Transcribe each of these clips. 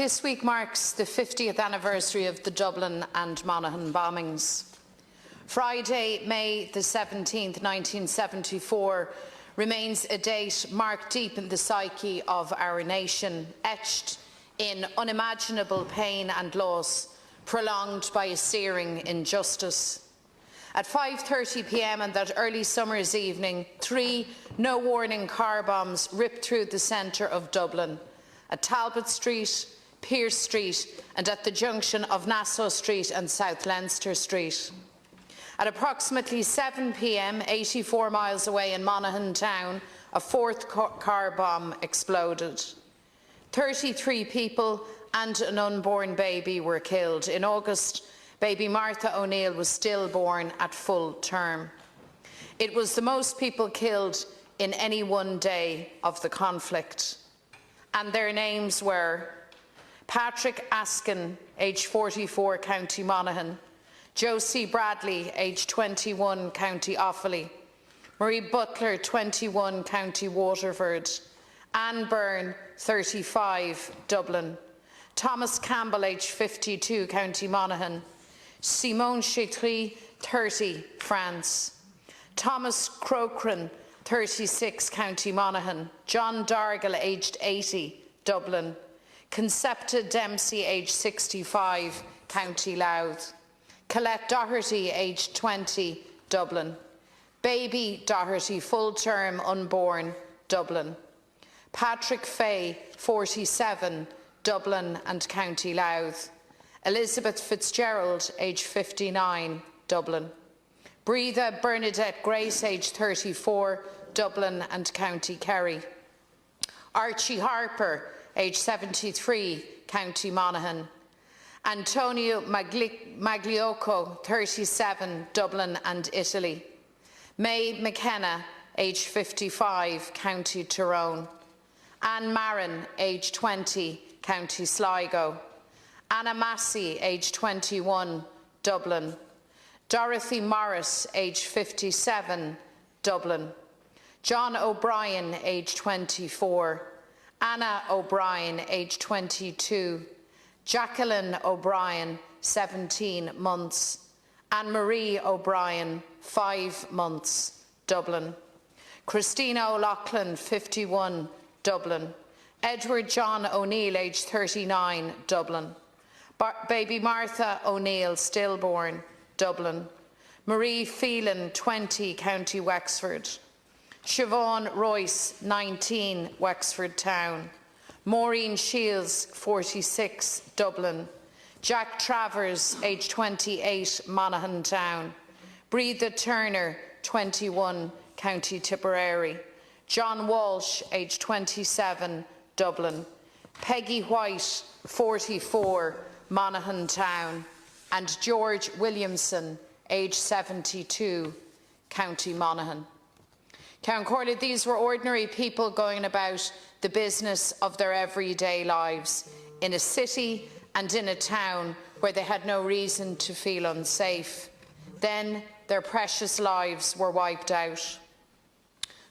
This week marks the 50th anniversary of the Dublin and Monaghan bombings. Friday, May the 17th, 1974, remains a date marked deep in the psyche of our nation, etched in unimaginable pain and loss, prolonged by a searing injustice. At 5:30 p.m. on that early summer's evening, 3 no-warning car bombs ripped through the centre of Dublin, at Talbot Street, Pearse Street, and at the junction of Nassau Street and South Leinster Street. At approximately 7 p.m, 84 miles away in Monaghan town, a 4th car bomb exploded. 33 people and an unborn baby were killed. In August, baby Martha O'Neill was stillborn at full term. It was the most people killed in any one day of the conflict. And their names were Patrick Askin, aged 44, County Monaghan; Josie Bradley, aged 21, County Offaly; Marie Butler, 21, County Waterford; Anne Byrne, 35, Dublin; Thomas Campbell, aged 52, County Monaghan; Simone Chetry, 30, France; Thomas Crocran, 36, County Monaghan; John Dargill, aged 80, Dublin; Concepta Dempsey, aged 65, County Louth; Colette Doherty, aged 20, Dublin; Baby Doherty, full term, unborn, Dublin; Patrick Fay, 47, Dublin and County Louth; Elizabeth Fitzgerald, aged 59, Dublin; Breatha Bernadette Grace, aged 34, Dublin and County Kerry; Archie Harper, aged 73, County Monaghan; Antonio Magliocco, 37, Dublin and Italy; May McKenna, aged 55, County Tyrone; Anne Marin, aged 20, County Sligo; Anna Massey, aged 21, Dublin; Dorothy Morris, aged 57, Dublin; John O'Brien, aged 24; Anna O'Brien, aged 22; Jacqueline O'Brien, 17 months; Anne-Marie O'Brien, 5 months, Dublin; Christina O'Loughlin, 51, Dublin; Edward John O'Neill, aged 39, Dublin; baby Martha O'Neill, stillborn, Dublin; Marie Phelan, 20, County Wexford; Siobhan Royce, 19, Wexford Town; Maureen Shields, 46, Dublin; Jack Travers, aged 28, Monaghan Town; Breatha Turner, 21, County Tipperary; John Walsh, aged 27, Dublin; Peggy White, 44, Monaghan Town; and George Williamson, aged 72, County Monaghan. Count Corley, these were ordinary people going about the business of their everyday lives in a city and in a town where they had no reason to feel unsafe. Then their precious lives were wiped out.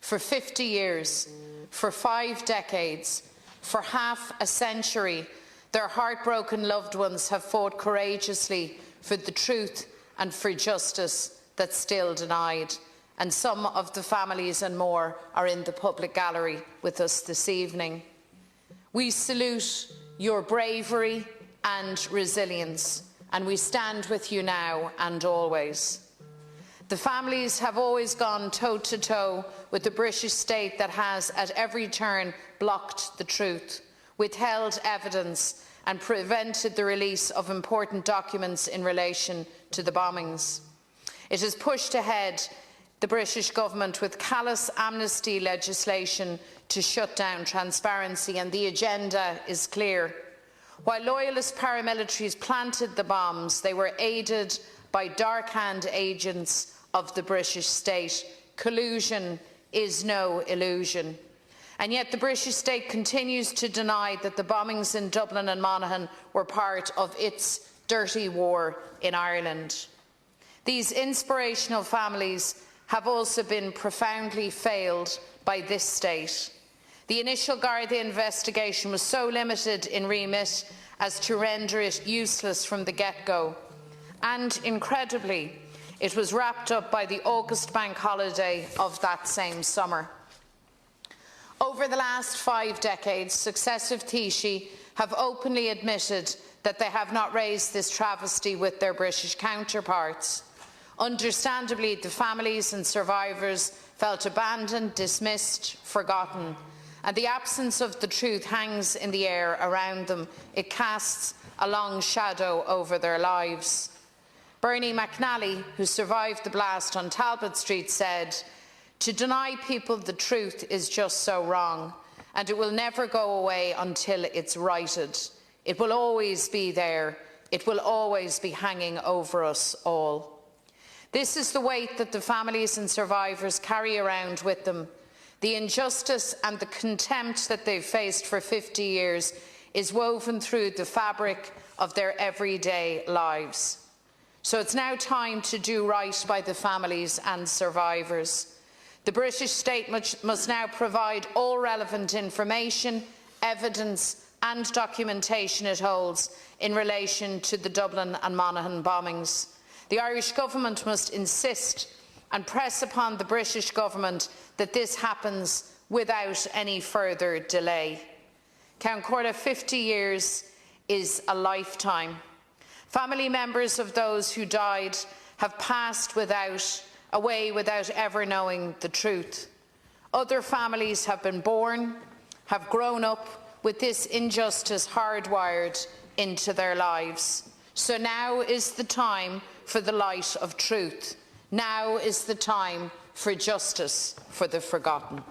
For 50 years, for 5 decades, for half a century, their heartbroken loved ones have fought courageously for the truth and for justice that's still denied. And some of the families and more are in the public gallery with us this evening. We salute your bravery and resilience, and we stand with you now and always. The families have always gone toe-to-toe with the British state that has at every turn blocked the truth, withheld evidence and prevented the release of important documents in relation to the bombings. It has pushed ahead the British government with callous amnesty legislation to shut down transparency, and the agenda is clear. While loyalist paramilitaries planted the bombs, they were aided by dark-hand agents of the British state. Collusion is no illusion. And yet the British state continues to deny that the bombings in Dublin and Monaghan were part of its dirty war in Ireland. These inspirational families have also been profoundly failed by this state. The initial Garda investigation was so limited in remit as to render it useless from the get-go. And, incredibly, it was wrapped up by the August bank holiday of that same summer. Over the last 5 decades, successive Taoiseach have openly admitted that they have not raised this travesty with their British counterparts. Understandably, the families and survivors felt abandoned, dismissed, forgotten, and the absence of the truth hangs in the air around them. It casts a long shadow over their lives. Bernie McNally, who survived the blast on Talbot Street, said, "To deny people the truth is just so wrong, and it will never go away until it's righted. It will always be there. It will always be hanging over us all." This is the weight that the families and survivors carry around with them. The injustice and the contempt that they've faced for 50 years is woven through the fabric of their everyday lives. So it's now time to do right by the families and survivors. The British state must now provide all relevant information, evidence and documentation it holds in relation to the Dublin and Monaghan bombings. The Irish Government must insist and press upon the British Government that this happens without any further delay. Count Corda, 50 years is a lifetime. Family members of those who died have passed away without ever knowing the truth. Other families have been born, have grown up with this injustice hardwired into their lives. So now is the time for the light of truth. Now is the time for justice for the forgotten.